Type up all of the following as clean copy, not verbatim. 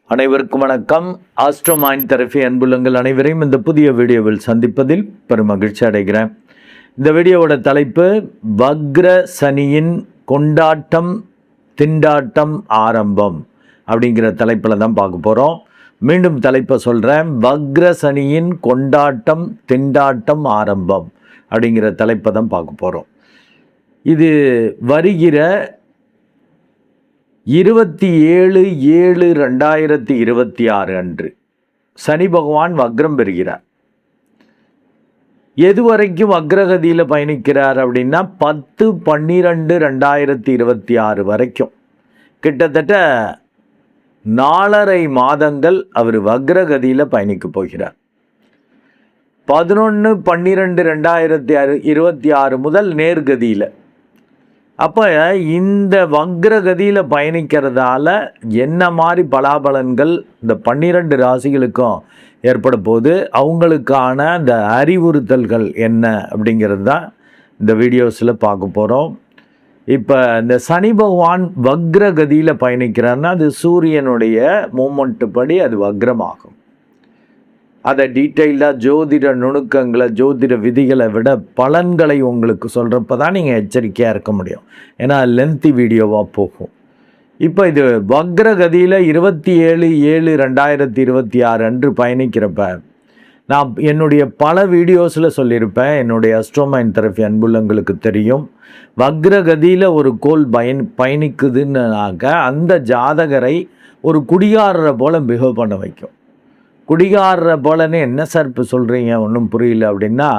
அனைவருக்கும் வணக்கம். Astro mind therapy அன்புள்ளங்கள் அனைவரையும் இந்த புதிய வீடியோவில் சந்திப்பதில் பெரும் மகிழ்ச்சி அடைகிறேன். இந்த வீடியோவோட தலைப்பு வக்ர சனியின் கொண்டாட்டம் திண்டாட்டம் ஆரம்பம் அப்படிங்கிற தலைப்பில் தான் பார்க்க போகிறோம். மீண்டும் தலைப்பை சொல்கிறேன். வக்ர சனியின் கொண்டாட்டம் திண்டாட்டம் ஆரம்பம் அப்படிங்கிற தலைப்பை தான் பார்க்க போகிறோம். இது வருகிற 27/7/2026 அன்று சனி பகவான் வக்ரம் பெறுகிறார். எதுவரைக்கும் வக்ரகதியில் பயணிக்கிறார் அப்படின்னா 10/12/2026 வரைக்கும், கிட்டத்தட்ட 4.5 மாதங்கள் அவர் வக்ரகதியில் பயணிக்க போகிறார். 11/12/2026 முதல் நேர்கதியில். அப்போ இந்த வக்ரகதியில் பயணிக்கிறதால என்ன மாதிரி பலாபலன்கள் இந்த 12 ராசிகளுக்கும் ஏற்பட போது, அவங்களுக்கான இந்த அறிவுறுத்தல்கள் என்ன அப்படிங்கிறது தான் இந்த வீடியோஸில் பார்க்க போகிறோம். இப்போ இந்த சனி பகவான் வக்ரகதியில் பயணிக்கிறாருன்னா அது சூரியனுடைய மூமெண்ட்டு படி அது வக்ரமாகும். அதை டீட்டெயிலாக ஜோதிட நுணுக்கங்களை ஜோதிட விதிகளை விட பலன்களை உங்களுக்கு சொல்கிறப்ப தான் நீங்கள் எச்சரிக்கையாக இருக்க முடியும். ஏன்னா லென்த்தி வீடியோவாக போகும். இப்போ இது வக்ரகதியில் 27/7/2026 அன்று பயணிக்கிறப்ப நான் என்னுடைய பல வீடியோஸில் சொல்லியிருப்பேன். என்னுடைய ஆஸ்ட்ரோ மைண்ட் தெரபி அன்புள்ளங்களுக்கு தெரியும். வக்ரகதியில் ஒரு கோள் பயணிக்குதுன்னாக்க அந்த ஜாதகரை ஒரு குடிகாரரை போல் பிஹேவ் பண்ண வைக்கும். குடிகாரர போலன்னு என்ன சார் இப்போ சொல்கிறீங்க, ஒன்றும் புரியல அப்படின்னா,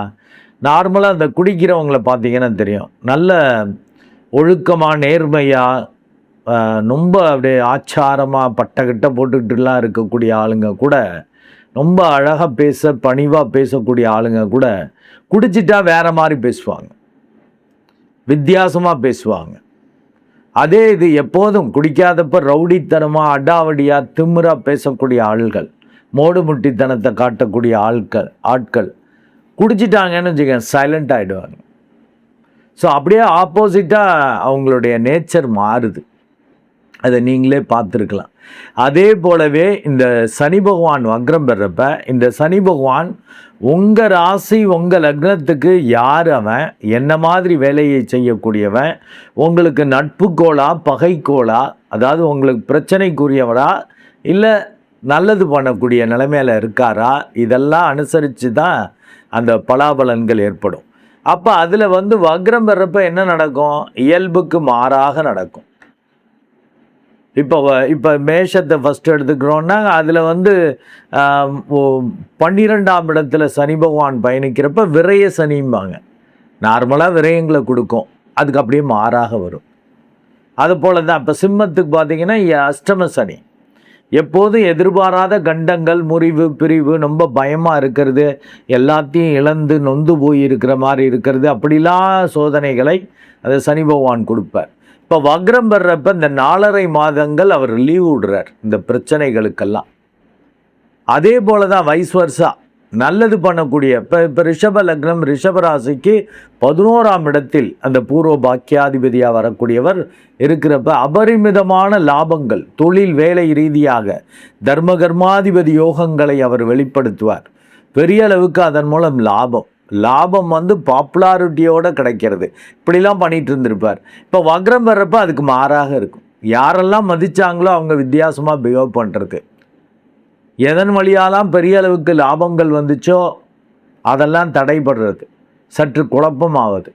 நார்மலாக அந்த குடிக்கிறவங்கள பார்த்தீங்கன்னா தெரியும். நல்ல ஒழுக்கமாக நேர்மையாக ரொம்ப அப்படியே ஆச்சாரமாக பட்டக்கிட்ட போட்டுக்கிட்டுலாம் இருக்கக்கூடிய ஆளுங்க கூட, ரொம்ப அழகாக பணிவாக பேசக்கூடிய ஆளுங்க கூட குடிச்சிட்டா வேறு மாதிரி பேசுவாங்க, வித்தியாசமாக பேசுவாங்க. அதே இது எப்போதும் குடிக்காதப்ப ரவுடித்தனமாக அடாவடியாக திமிராக பேசக்கூடிய ஆள்கள், மோடு முட்டித்தனத்தை காட்டக்கூடிய ஆட்கள் குடிச்சிட்டாங்கன்னு வச்சுக்க சைலண்ட் ஆகிடுவாங்க. ஸோ அப்படியே ஆப்போசிட்டாக அவங்களுடைய நேச்சர் மாறுது. அதை நீங்களே பார்த்துருக்கலாம். அதே போலவே இந்த சனி பகவான் வக்ரம் பெறப்ப, இந்த சனி பகவான் உங்கள் ராசி உங்கள் லக்னத்துக்கு யார், அவன் என்ன மாதிரி வேலையை செய்யக்கூடியவன், உங்களுக்கு நட்புக்கோளா பகைக்கோளா, அதாவது உங்களுக்கு பிரச்சனைக்குரியவரா இல்லை நல்லது பண்ணக்கூடிய நிலைமையில் இருக்காரா, இதெல்லாம் அனுசரித்து தான் அந்த பலாபலன்கள் ஏற்படும். அப்போ அதில் வக்ரம் பெறப்ப என்ன நடக்கும், இயல்புக்கு மாறாக நடக்கும். இப்போ மேஷத்தை ஃபஸ்ட்டு எடுத்துக்கிறோன்னா அதில் 12ஆம் இடத்துல சனி பகவான் பயணிக்கிறப்ப விரய சனிம்பாங்க. நார்மலாக விரயங்களை கொடுக்கும், அதுக்கு அப்படியே மாறாக வரும். அது போல தான் இப்போ சிம்மத்துக்கு பார்த்தீங்கன்னா அஷ்டம சனி, எப்போதும் எதிர்பாராத கண்டங்கள், முறிவு, பிரிவு, ரொம்ப பயமாக இருக்கிறது, எல்லாத்தையும் இழந்து நொந்து போய் இருக்கிற மாதிரி இருக்கிறது, அப்படிலாம் சோதனைகளை அது சனி பகவான் கொடுப்பார். இப்போ வக்ரம் பெறப்ப இந்த 4.5 மாதங்கள் அவர் லீவ் விடுறார் இந்த பிரச்சனைகளுக்கெல்லாம். அதே போல தான் வைஸ் வர்சா நல்லது பண்ணக்கூடிய இப்போ ரிஷப லக்னம் ரிஷப ராசிக்கு 11ஆம் இடத்தில் அந்த பூர்வ பாக்கியாதிபதியாக வரக்கூடியவர் இருக்கிறப்ப அபரிமிதமான லாபங்கள், தொழில் வேலை ரீதியாக தர்மகர்மாதிபதி யோகங்களை அவர் வெளிப்படுத்துவார். பெரிய அளவுக்கு அதன் மூலம் லாபம் பாப்புலாரிட்டியோடு கிடைக்கிறது. இப்படிலாம் பண்ணிகிட்டு இருந்திருப்பார். இப்போ வக்ரம் வர்றப்ப அதுக்கு மாறாக இருக்கும். யாரெல்லாம் மதித்தாங்களோ அவங்க வித்தியாசமாக பிஹேவ் பண்ணுறது, எதன் வழியாலாம் பெரிய அளவுக்கு லாபங்கள் வந்துச்சோ அதெல்லாம் தடைபடுறது, சற்று குழப்பமாவது,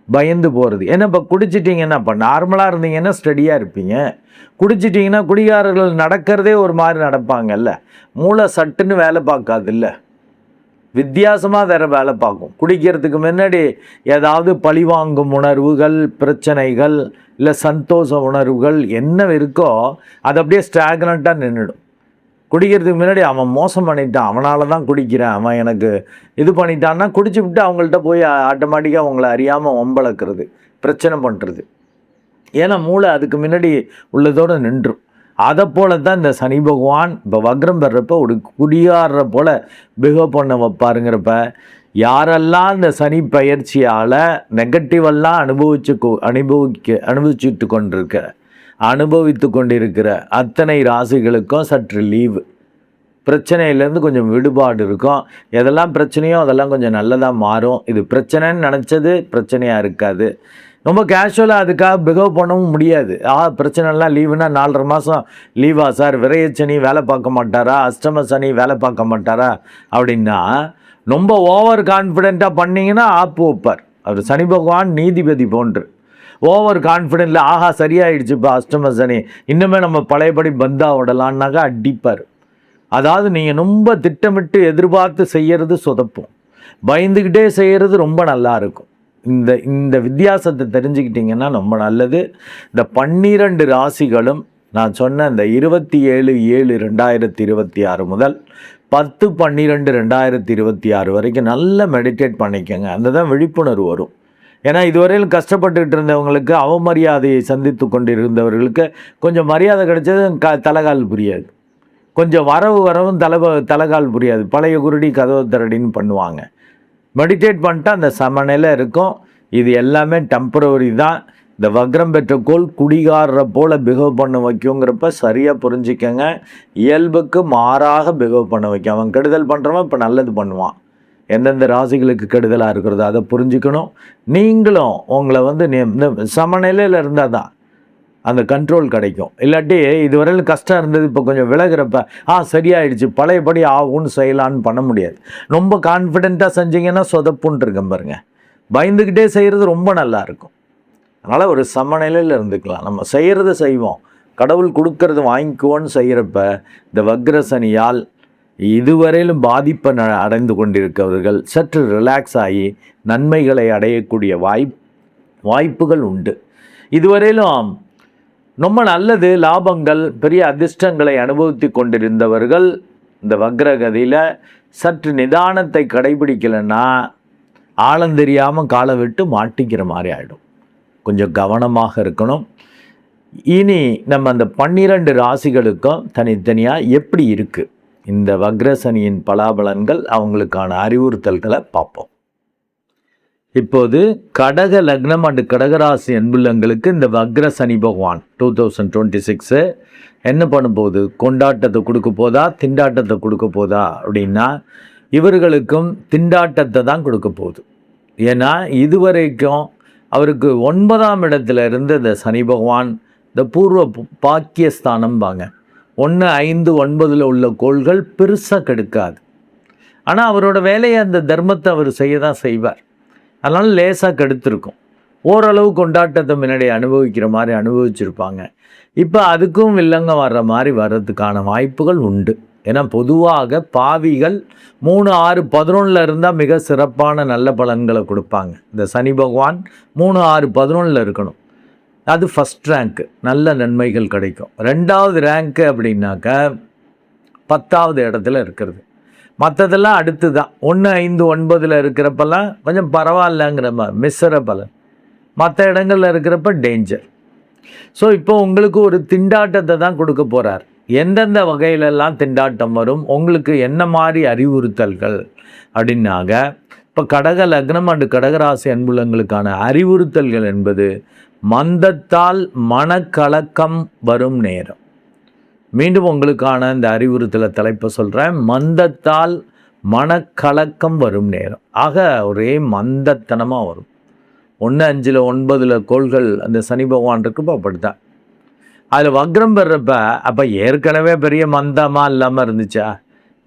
பயந்து போகிறது. ஏன்னா இப்போ குடிச்சிட்டிங்கன்னா, இப்போ நார்மலாக இருந்தீங்கன்னா ஸ்டடியாக இருப்பீங்க. குடிச்சிட்டிங்கன்னா குடிகாரர்கள் நடக்கிறதே ஒரு மாதிரி நடப்பாங்கல்ல, மூளை சட்டுன்னு வேலை பார்க்காதுல்ல, வித்தியாசமாக வேறு வேலை பார்க்கும். குடிக்கிறதுக்கு முன்னாடி ஏதாவது பழிவாங்கும் உணர்வுகள், பிரச்சனைகள், இல்லை சந்தோஷ உணர்வுகள் என்ன இருக்கோ அது அப்படியே ஸ்டாக்னண்ட்டாக நின்றுடும். குடிக்கிறதுக்கு முன்னாடி அவன் மோசம் பண்ணிட்டான், அவனால தான் குடிக்கிறேன், அவன் எனக்கு இது பண்ணிட்டான்னா குடிச்சு விட்டு அவங்கள்ட்ட போய் ஆட்டோமேட்டிக்காக அவங்கள அறியாமல் வம்பளக்கிறது, பிரச்சனை பண்ணுறது. ஏன்னா மூளை அதுக்கு முன்னாடி உள்ளதோடு நின்றும். அதை போல தான் இந்த சனி பகவான் இப்போ வக்ரம் பெறப்போ ஒரு குடியாடுற போல் பிஹேவ் பண்ண வைப்பாருங்கிறப்ப, யாரெல்லாம் இந்த சனி பயிற்சியால் நெகட்டிவெல்லாம் அனுபவிச்சுட்டு கொண்டிருக்க அனுபவித்து கொண்டிருக்கிற அத்தனை ராசிகளுக்கும் சற்று லீவு, பிரச்சனையிலேருந்து கொஞ்சம் விடுபாடு இருக்கும். எதெல்லாம் பிரச்சனையோ அதெல்லாம் கொஞ்சம் நல்லதாக மாறும். இது பிரச்சனைன்னு நினச்சது பிரச்சனையாக இருக்காது. ரொம்ப கேஷுவலாக அதுக்காக பிஹேவ் பண்ணவும் முடியாது. பிரச்சனைலாம் லீவுனா 4.5 மாதம் லீவா சார், விரையச்சனி வேலை பார்க்க மாட்டாரா, அஷ்டம சனி வேலை பார்க்க மாட்டாரா அப்படின்னா ரொம்ப ஓவர் கான்ஃபிடெண்ட்டாக பண்ணிங்கன்னா ஆப்பு வைப்பார். அவர் சனி பகவான் நீதிபதி போன்று. ஓவர் கான்ஃபிடென்ட்டில் சரியாயிடுச்சு இப்போ அஷ்டம சனி, இன்னுமே நம்ம பழையபடி பந்தா விடலான்னாக்கா அடிப்பார். அதாவது நீங்கள் ரொம்ப திட்டமிட்டு எதிர்பார்த்து செய்கிறது சொதப்பும், பயந்துக்கிட்டே செய்கிறது ரொம்ப நல்லா இருக்கும். இந்த வித்தியாசத்தை தெரிஞ்சுக்கிட்டிங்கன்னா ரொம்ப நல்லது. இந்த 12 ராசிகளும் நான் சொன்ன இந்த 27/7/2026 முதல் 10/12/2026 வரைக்கும் நல்லா மெடிடேட் பண்ணிக்கோங்க. அந்த தான் விழிப்புணர்வு வரும். ஏன்னா இதுவரையில் கஷ்டப்பட்டுக்கிட்டு இருந்தவங்களுக்கு, அவமரியாதையை சந்தித்து கொண்டிருந்தவர்களுக்கு கொஞ்சம் மரியாதை கிடைச்சது தலைகால் புரியாது, கொஞ்சம் வரவும் தலைகால் புரியாது. பழைய குருடி கதவு திரடின்னு பண்ணுவாங்க. மெடிடேட் பண்ணிட்டா அந்த சமநிலை இருக்கும். இது எல்லாமே டெம்பரவரி தான். இந்த வக்ரம் பெற்ற கோள் குடிகாரரை போல் பிஹேவ் பண்ண வைக்குங்கிறப்ப சரியாக புரிஞ்சுக்கங்க. இயல்புக்கு மாறாக பிஹேவ் பண்ண வைக்கும். அவன் கெடுதல் பண்ணுறவன் இப்போ நல்லது பண்ணுவான். எந்தெந்த ராசிகளுக்கு கெடுதலாக இருக்கிறதோ அதை புரிஞ்சுக்கணும். நீங்களும் உங்களை இந்த சமநிலையில் இருந்தால் தான் அந்த கண்ட்ரோல் கிடைக்கும். இல்லாட்டி இதுவரையில் கஷ்டம் இருந்தது இப்போ கொஞ்சம் விலகிறப்ப சரியாயிடுச்சு பழையபடி ஆகும்னு செய்யலான்னு பண்ண முடியாது. ரொம்ப கான்ஃபிடெண்ட்டாக செஞ்சிங்கன்னா சொதப்புன்னு இருக்கேன் பாருங்க. பயந்துக்கிட்டே செய்கிறது ரொம்ப நல்லா இருக்கும். அதனால் ஒரு சமநிலையில் இருந்துக்கலாம். நம்ம செய்கிறத செய்வோம், கடவுள் கொடுக்கறது வாங்கிக்குவோன்னு செய்கிறப்ப இந்த வக்ரசனியால் இதுவரையிலும் பாதிப்பை அடைந்து கொண்டிருக்கிறவர்கள் சற்று ரிலாக்ஸ் ஆகி நன்மைகளை அடையக்கூடிய வாய்ப்புகள் உண்டு. இதுவரையிலும் ரொம்ப நல்லது, லாபங்கள், பெரிய அதிர்ஷ்டங்களை அனுபவித்து கொண்டிருந்தவர்கள் இந்த வக்ரகதியில் சற்று நிதானத்தை கடைபிடிக்கலைன்னா ஆழந்தெரியாமல் காலை விட்டு மாட்டிக்கிற மாதிரி ஆகிடும். கொஞ்சம் கவனமாக இருக்கணும். இனி நம்ம அந்த 12 ராசிகளுக்கும் தனித்தனியாக எப்படி இருக்குது இந்த வக்ரசனியின் பலாபலன்கள், அவங்களுக்கான அறிவுறுத்தல்களை பார்ப்போம். இப்போது கடக லக்னம் அண்டு கடகராசி அன்புள்ளங்களுக்கு இந்த வக்ர சனி பகவான் 2026 என்ன பண்ண போகுது? கொண்டாட்டத்தை கொடுக்க போதா, திண்டாட்டத்தை கொடுக்க போதா அப்படின்னா இவர்களுக்கும் திண்டாட்டத்தை தான் கொடுக்க போகுது. ஏன்னா இதுவரைக்கும் அவருக்கு 9ஆம் இடத்துல இருந்து இந்த சனி பகவான் இந்த பூர்வ பாக்கியஸ்தானம் வாங்க 1, 5, 9 உள்ள கோள்கள் பெருசாக கெடுக்காது. ஆனால் அவரோட வேலையை அந்த தர்மத்தை அவர் செய்ய தான் செய்வார். அதனால் லேசாக கெடுத்துருக்கும். ஓரளவு கொண்டாட்டத்தை முன்னாடி அனுபவிக்கிற மாதிரி அனுபவிச்சிருப்பாங்க. இப்போ அதுக்கும் வில்லங்க வர்ற மாதிரி வர்றதுக்கான வாய்ப்புகள் உண்டு. ஏன்னா பொதுவாக பாவிகள் 3, 6, 11 இருந்தால் மிக சிறப்பான நல்ல பலன்களை கொடுப்பாங்க. இந்த சனி பகவான் 3, 6, 11 இருக்கணும். அது ஃபஸ்ட் ரேங்க்கு, நல்ல நன்மைகள் கிடைக்கும். 2வது ரேங்க்கு அப்படின்னாக்க 10வது இடத்துல இருக்கிறது. மற்றதெல்லாம் அடுத்து தான். 1, 5, 9 இருக்கிறப்பெல்லாம் கொஞ்சம் பரவாயில்லங்கிற மிஸ்ஸர பலன், மற்ற இடங்களில் இருக்கிறப்ப டேஞ்சர். ஸோ இப்போ உங்களுக்கு ஒரு திண்டாட்டத்தை தான் கொடுக்க போகிறார். எந்தெந்த வகையிலெல்லாம் திண்டாட்டம் வரும், உங்களுக்கு என்ன மாதிரி அறிவுறுத்தல்கள் அப்படின்னாக இப்போ கடக லக்னம் அண்டு கடகராசி அன்புள்ளங்களுக்கான அறிவுறுத்தல்கள் என்பது மந்தத்தால் மனக்கலக்கம் வரும் நேரம். மீண்டும் உங்களுக்கான இந்த அறிவுறுத்தலை தலைப்பை சொல்கிறேன். மந்தத்தால் மனக்கலக்கம் வரும் நேரம். ஆக ஒரே மந்தத்தனமாக வரும். 1, 5, 9 கோள்கள் அந்த சனி பகவான் இருக்குப்போ அப்படித்தான். அதில் வக்ரம் பெறப்ப அப்போ ஏற்கனவே பெரிய மந்தமாக இல்லாமல் இருந்துச்சா?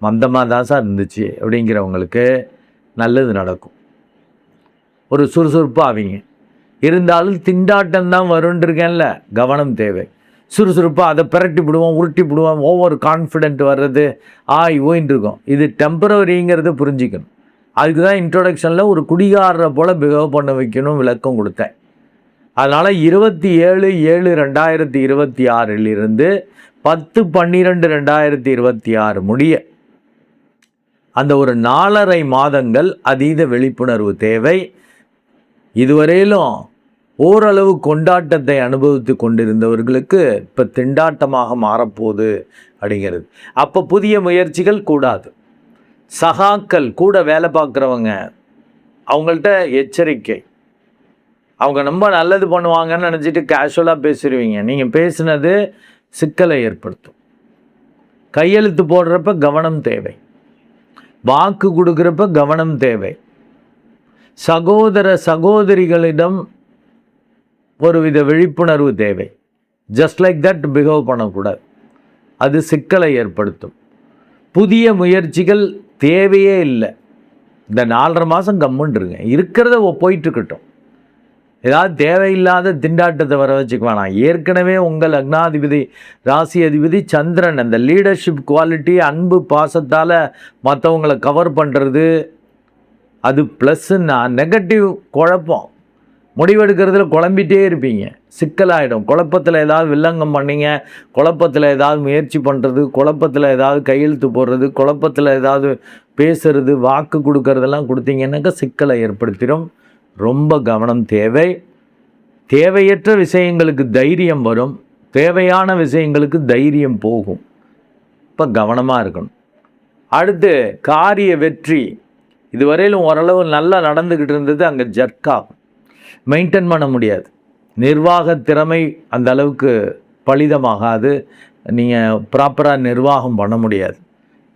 மந்தமாக தான் சார் இருந்துச்சு அப்படிங்கிறவங்களுக்கு நல்லது நடக்கும். ஒரு சுறுசுறுப்பாக ஆவீங்க. இருந்தாலும் திண்டாட்டம் தான் வருன்றிருக்கேன்ல, கவனம் தேவை. சுறுசுறுப்பாக அதை பிரட்டி விடுவோம், உருட்டி விடுவோம், ஓவர் கான்ஃபிடென்ட் வர்றது ஓயின்னு இருக்கும். இது டெம்பரவரிங்கிறத புரிஞ்சிக்கணும். அதுக்கு தான் இன்ட்ரோடக்ஷனில் ஒரு குடிகாரரை போல் பிஹேவ் பண்ண வைக்கணும் விளக்கம் கொடுத்தேன். அதனால் 27/7/2026 10/12/2026 முடிய அந்த ஒரு 4.5 மாதங்கள் அதீத விழிப்புணர்வு தேவை. இதுவரையிலும் ஓரளவு கொண்டாட்டத்தை அனுபவித்து கொண்டிருந்தவர்களுக்கு இப்போ திண்டாட்டமாக மாறப்போகுது அப்படிங்கிறது. அப்போ புதிய முயற்சிகள் கூடாது. சகாக்கள் கூட வேலை பார்க்குறவங்க அவங்கள்ட்ட எச்சரிக்கை. அவங்க ரொம்ப நல்லது பண்ணுவாங்கன்னு நினச்சிட்டு கேஷுவலாக பேசிடுவீங்க. நீங்கள் பேசுனது சிக்கலை ஏற்படுத்தும். கையெழுத்து போடுறப்ப கவனம் தேவை, வாக்கு கொடுக்குறப்ப கவனம் தேவை. சகோதர சகோதரிகளிடம் ஒருவித விழிப்புணர்வு தேவை. ஜஸ்ட் லைக் தட் பிஹேவ் பண்ணக்கூடாது, அது சிக்கலை ஏற்படுத்தும். புதிய முயற்சிகள் தேவையே இல்லை. இந்த 4.5 மாதம் கம்முன்றுங்க, இருக்கிறத போயிட்டுருக்கட்டும். ஏதாவது தேவையில்லாத திண்டாட்டத்தை வர வச்சுக்க வேணாம். ஏற்கனவே உங்கள் லக்னாதிபதி ராசி அதிபதி சந்திரன் அந்த லீடர்ஷிப் குவாலிட்டி, அன்பு பாசத்தால் மற்றவங்களை கவர் பண்ணுறது, அது ப்ளஸ்ன்னா நெகட்டிவ் குழப்பம். முடிவெடுக்கிறதுல குழம்பிட்டே இருப்பீங்க, சிக்கலாயிடும். குழப்பத்தில் ஏதாவது வில்லங்கம் பண்ணிங்க, குழப்பத்தில் ஏதாவது முயற்சி பண்ணுறது, குழப்பத்தில் ஏதாவது கையெழுத்து போடுறது, குழப்பத்தில் ஏதாவது பேசுறது, வாக்கு கொடுக்கறதெல்லாம் கொடுத்தீங்கன்னாக்கா சிக்கலை ஏற்படுத்திடும். ரொம்ப கவனம் தேவை. தேவையற்ற விஷயங்களுக்கு தைரியம் வரும், தேவையான விஷயங்களுக்கு தைரியம் போகும். இப்போ கவனமாக இருக்கணும். அடுத்து காரிய வெற்றி. இதுவரையிலும் ஓரளவு நல்லா நடந்துக்கிட்டு இருந்தது, அங்கே ஜர்க்காகும், மெயின்டைன் பண்ண முடியாது. நிர்வாக திறமை அந்த அளவுக்கு பலிதமாகாது. நீங்கள் ப்ராப்பராக நிர்வாகம் பண்ண முடியாது,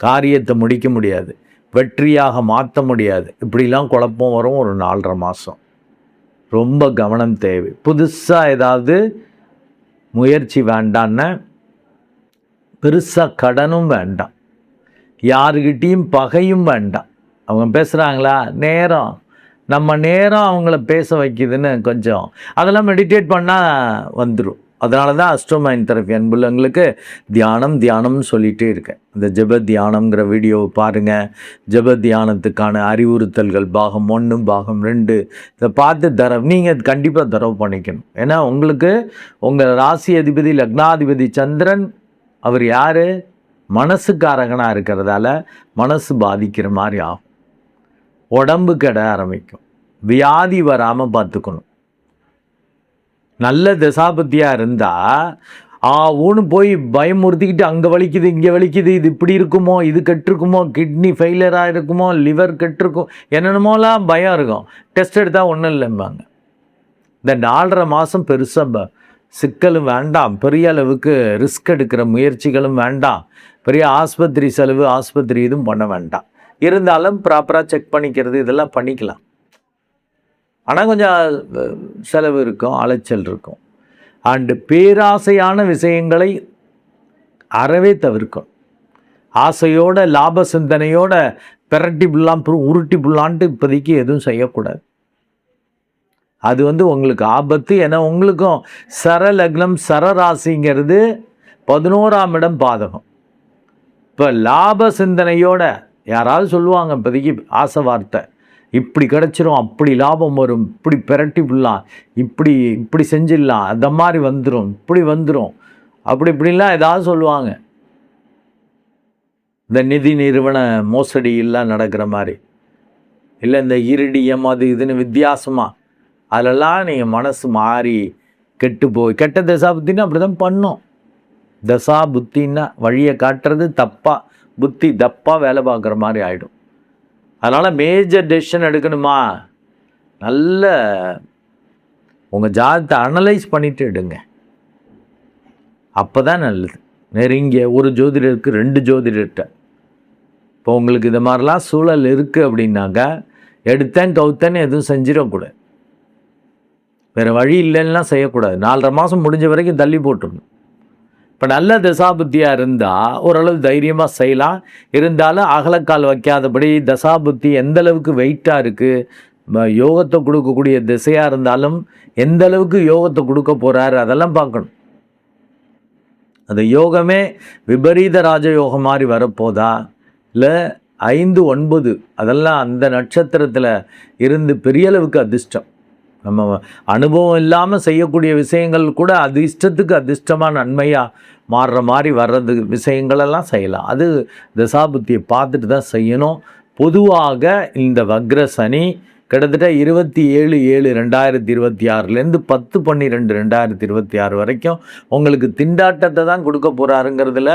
காரியத்தை முடிக்க முடியாது, வெற்றியாக மாற்ற முடியாது. இப்படிலாம் குழப்பம் வரும் ஒரு 4.5 மாதம். ரொம்ப கவனம் தேவை. புதுசாக ஏதாவது முயற்சி வேண்டான்னு, பெருசாக கடனும் வேண்டாம், யாருக்கிட்டேயும் பகையும் வேண்டாம். அவங்க பேசுகிறாங்களா, நேரம் நம்ம நேரம் அவங்கள பேச வைக்குதுன்னு கொஞ்சம் அதெல்லாம் மெடிடேட் பண்ணால் வந்துடும். அதனால தான் அஸ்ட்ரோமைண்ட் தெரப்பி அன்புள்ளவங்களுக்கு தியானம்னு சொல்லிகிட்டே இருக்கேன். இந்த ஜெப தியானம்ங்கிற வீடியோவை பாருங்கள். ஜெப தியானத்துக்கான அறிவுறுத்தல்கள் பாகம் 1 பாகம் 2 இதை பார்த்து நீங்கள் கண்டிப்பாக தரவு பண்ணிக்கணும். ஏன்னா உங்களுக்கு உங்கள் ராசி அதிபதி லக்னாதிபதி சந்திரன் அவர் யார், மனசுக்காரகனாக இருக்கிறதால மனசு பாதிக்கிற மாதிரி ஆகும், உடம்பு கெட ஆரம்பிக்கும், வியாதி வராமல் பார்த்துக்கணும். நல்ல தசாபத்தியாக இருந்தால் ஊன்னு போய் பயமுறுத்திக்கிட்டு அங்கே வலிக்குது இங்கே வலிக்குது, இது இப்படி இருக்குமோ, இது கெட்டிருக்குமோ, கிட்னி ஃபெயிலியராக இருக்குமோ, லிவர் கெட்டிருக்கும், என்னென்னமோலாம் பயம் இருக்கும். டெஸ்ட் எடுத்தால் ஒன்றும் இல்லைம்பாங்க. இந்த 4.5 மாதம் பெருசாக சிக்கலும் வேண்டாம், பெரிய அளவுக்கு ரிஸ்க் எடுக்கிற முயற்சிகளும் வேண்டாம், பெரிய ஆஸ்பத்திரி செலவு ஆஸ்பத்திரி இதுவும் பண்ண வேண்டாம். இருந்தாலும் ப்ராப்பராக செக் பண்ணிக்கிறது இதெல்லாம் பண்ணிக்கலாம். ஆனால் கொஞ்சம் செலவு இருக்கும், அலைச்சல் இருக்கும். அண்டு பேராசையான விஷயங்களை அறவே தவிர்க்கும். ஆசையோட லாப சிந்தனையோட பிரட்டி புல்லாம் உருட்டி புல்லான்ட்டு இப்போதைக்கு எதுவும் செய்யக்கூடாது. அது உங்களுக்கு ஆபத்து. ஏன்னா உங்களுக்கும் சர லக்னம் சரராசிங்கிறது 11ஆம் இடம் பாதகம். இப்போ லாப சிந்தனையோட யாராவது சொல்லுவாங்க இப்போதைக்கு ஆசை வார்த்தை, இப்படி கிடச்சிரும், அப்படி லாபம் வரும், இப்படி பிரட்டி புல்லாம், இப்படி செஞ்சிடலாம், அந்த மாதிரி வந்துடும், இப்படி வந்துடும், இப்படிலாம் ஏதாவது சொல்லுவாங்க. இந்த நிதி நிறுவன மோசடியெல்லாம் நடக்கிற மாதிரி, இல்லை இந்த இரிடியம் அது இதுன்னு வித்தியாசமாக அதிலெல்லாம் நீங்கள் மனசு மாறி கெட்டு போய், கெட்ட தசா புத்தின்னா அப்படி தான் பண்ணும். தசா புத்தின்னா வழியை காட்டுறது தப்பாக, புத்தி தப்பாக வேலை பார்க்குற மாதிரி ஆகிடும். அதனால் மேஜர் டெசிஷன் எடுக்கணுமா, நல்ல உங்கள் ஜாதகத்தை அனலைஸ் பண்ணிவிட்டு எடுங்க, அப்போ தான் நல்லது. நெருங்கிய ஒரு ஜோதிடருக்கு 2 ஜோதிடர்கிட்ட இப்போ உங்களுக்கு இது மாதிரிலாம் சூழல் இருக்குது அப்படின்னாக்கா எடுத்தேன் கவுத்தேன்னு எதுவும் செஞ்சிடக்கூடாது. வேறு வழி இல்லைன்னா செய்யக்கூடாது. 4.5 மாதம் முடிஞ்ச வரைக்கும் தள்ளி போட்டுடணும். இப்போ நல்ல தசாபுத்தியாக இருந்தால் ஓரளவு தைரியமாக செய்யலாம். இருந்தாலும் அகலக்கால் வைக்காதபடி தசாபுத்தி எந்த அளவுக்கு வெயிட்டாக இருக்குது, யோகத்தை கொடுக்கக்கூடிய திசையாக இருந்தாலும் எந்த அளவுக்கு யோகத்தை கொடுக்க போகிறாரு அதெல்லாம் பார்க்கணும். அந்த யோகமே விபரீத ராஜயோகம் மாதிரி வரப்போதா, இல்லை 5, 9 அதெல்லாம் அந்த நட்சத்திரத்தில் இருந்து பெரிய அளவுக்கு அதிர்ஷ்டம். நம்ம அனுபவம் இல்லாமல் செய்யக்கூடிய விஷயங்கள் கூட அதிர்ஷ்டத்துக்கு அதிர்ஷ்டமாக நன்மையாக மாறுற மாதிரி வர்றது விஷயங்களெல்லாம் செய்யலாம். அது தசாபுத்தியை பார்த்துட்டு தான் செய்யணும். பொதுவாக இந்த வக்ர சனி கிட்டத்தட்ட 27/7/2026 10/12/2026 வரைக்கும் உங்களுக்கு திண்டாட்டத்தை தான் கொடுக்க போகிறாருங்கிறதுல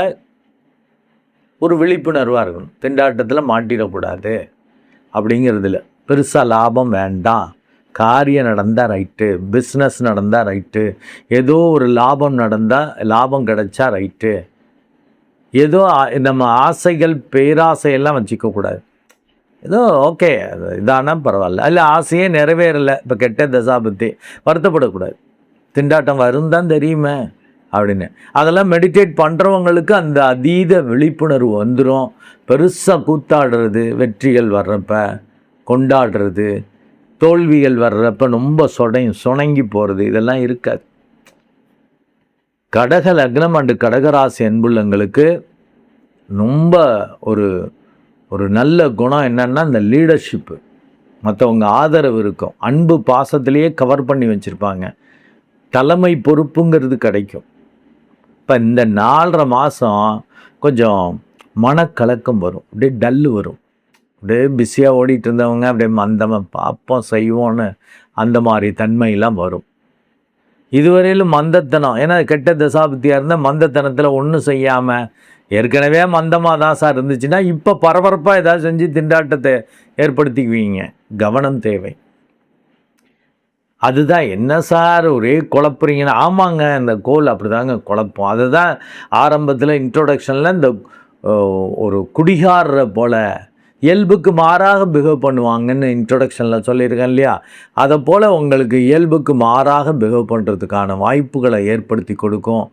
ஒரு விழிப்புணர்வாக இருக்கணும். திண்டாட்டத்தில் மாட்டிடக்கூடாது அப்படிங்கிறதுல பெருசாக லாபம் வேண்டாம், காரியம் நடந்தால் ரைட்டு, பிஸ்னஸ் நடந்தால் ரைட்டு, ஏதோ ஒரு லாபம் நடந்தால் லாபம் கிடைச்சா ரைட்டு. ஏதோ நம்ம ஆசைகள் பேராசையெல்லாம் வச்சுக்கக்கூடாது. ஏதோ ஓகே இதானா பரவாயில்ல, இல்லை ஆசையே நிறைவேறலை, இப்போ கெட்ட தசாபத்தி, வருத்தப்படக்கூடாது. திண்டாட்டம் வரும் தான் தெரியுமே அப்படின்னு. அதெல்லாம் மெடிடேட் பண்ணுறவங்களுக்கு அந்த அதீத விழிப்புணர்வு வந்துடும். பெருசாக கூத்தாடுறது, வெற்றிகள் வர்றப்ப கொண்டாடுறது, தோல்விகள் வர்றப்ப ரொம்ப சுணங்கி போகிறது, இதெல்லாம் இருக்காது. கடக லக்னம் அண்டு கடகராசி அன்புள்ளங்களுக்கு ரொம்ப ஒரு நல்ல குணம் என்னன்னா, இந்த லீடர்ஷிப்பு, மற்றவங்க ஆதரவு இருக்கும், அன்பு பாசத்திலேயே கவர் பண்ணி வச்சுருப்பாங்க, தலைமை பொறுப்புங்கிறது கிடைக்கும். இப்போ இந்த 4.5 மாதம் கொஞ்சம் மனக்கலக்கம் வரும், அப்படியே டல்லு வரும், அப்படியே பிஸியாக ஓடிட்டு இருந்தவங்க அப்படியே மந்தமாக பார்ப்போம் செய்வோன்னு அந்த மாதிரி தன்மையெல்லாம் வரும். இதுவரையிலும் மந்தத்தனம், ஏன்னா கெட்ட தசாபத்தியாக இருந்தால் மந்தத்தனத்தில் ஒன்றும் செய்யாமல் ஏற்கனவே மந்தமாக தான் சார் இருந்துச்சுன்னா இப்போ பரபரப்பாக ஏதாவது செஞ்சு திண்டாட்டத்தை ஏற்படுத்திக்குவீங்க. கவனம் தேவை. அதுதான் என்ன சார் ஒரே குழப்புறீங்கன்னா, ஆமாங்க இந்த கோல் அப்படி தாங்க குழப்பம். அதுதான் ஆரம்பத்தில் இன்ட்ரோடக்ஷனில் இந்த ஒரு குடிகாரரை போல் இயல்புக்கு மாறாக பிஹேவ் பண்ணுவாங்கன்னு இன்ட்ரோடக்ஷனில் சொல்லியிருக்கேன் இல்லையா? அதை போல் உங்களுக்கு இயல்புக்கு மாறாக பிஹேவ் பண்ணுறதுக்கான வாய்ப்புகளை ஏற்படுத்தி கொடுக்கும்.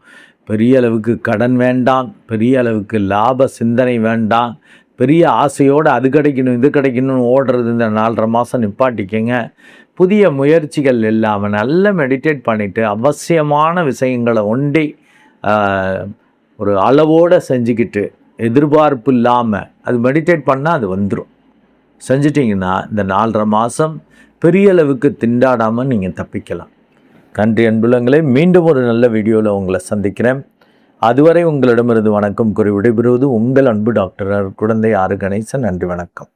பெரிய அளவுக்கு கடன் வேண்டாம், பெரிய அளவுக்கு லாப சிந்தனை வேண்டாம், பெரிய ஆசையோடு அது கிடைக்கணும் இது கிடைக்கணும்னு ஓடுறது இந்த 4.5 மாதம் நிப்பாட்டிக்கங்க. புதிய முயற்சிகள் இல்லாமல் நல்லா மெடிடேட் பண்ணிவிட்டு அவசியமான விஷயங்களை ஒண்டி ஒரு அளவோடு செஞ்சுக்கிட்டு எதிர்பார்ப்பு இல்லாமல் அது மெடிடேட் பண்ணால் அது வந்துடும். செஞ்சிட்டிங்கன்னா இந்த 4.5 மாதம் பெரிய அளவுக்கு திண்டாடாமல் நீங்கள் தப்பிக்கலாம். நன்றி அன்புள்ளங்களே, மீண்டும் ஒரு நல்ல வீடியோவில் உங்களை சந்திக்கிறேன். அதுவரை உங்களிடமிருந்து வணக்கம் கூறி விடைபெறுவது உங்கள் அன்பு டாக்டர் குழந்தை ஆறு கணேசன். நன்றி, வணக்கம்.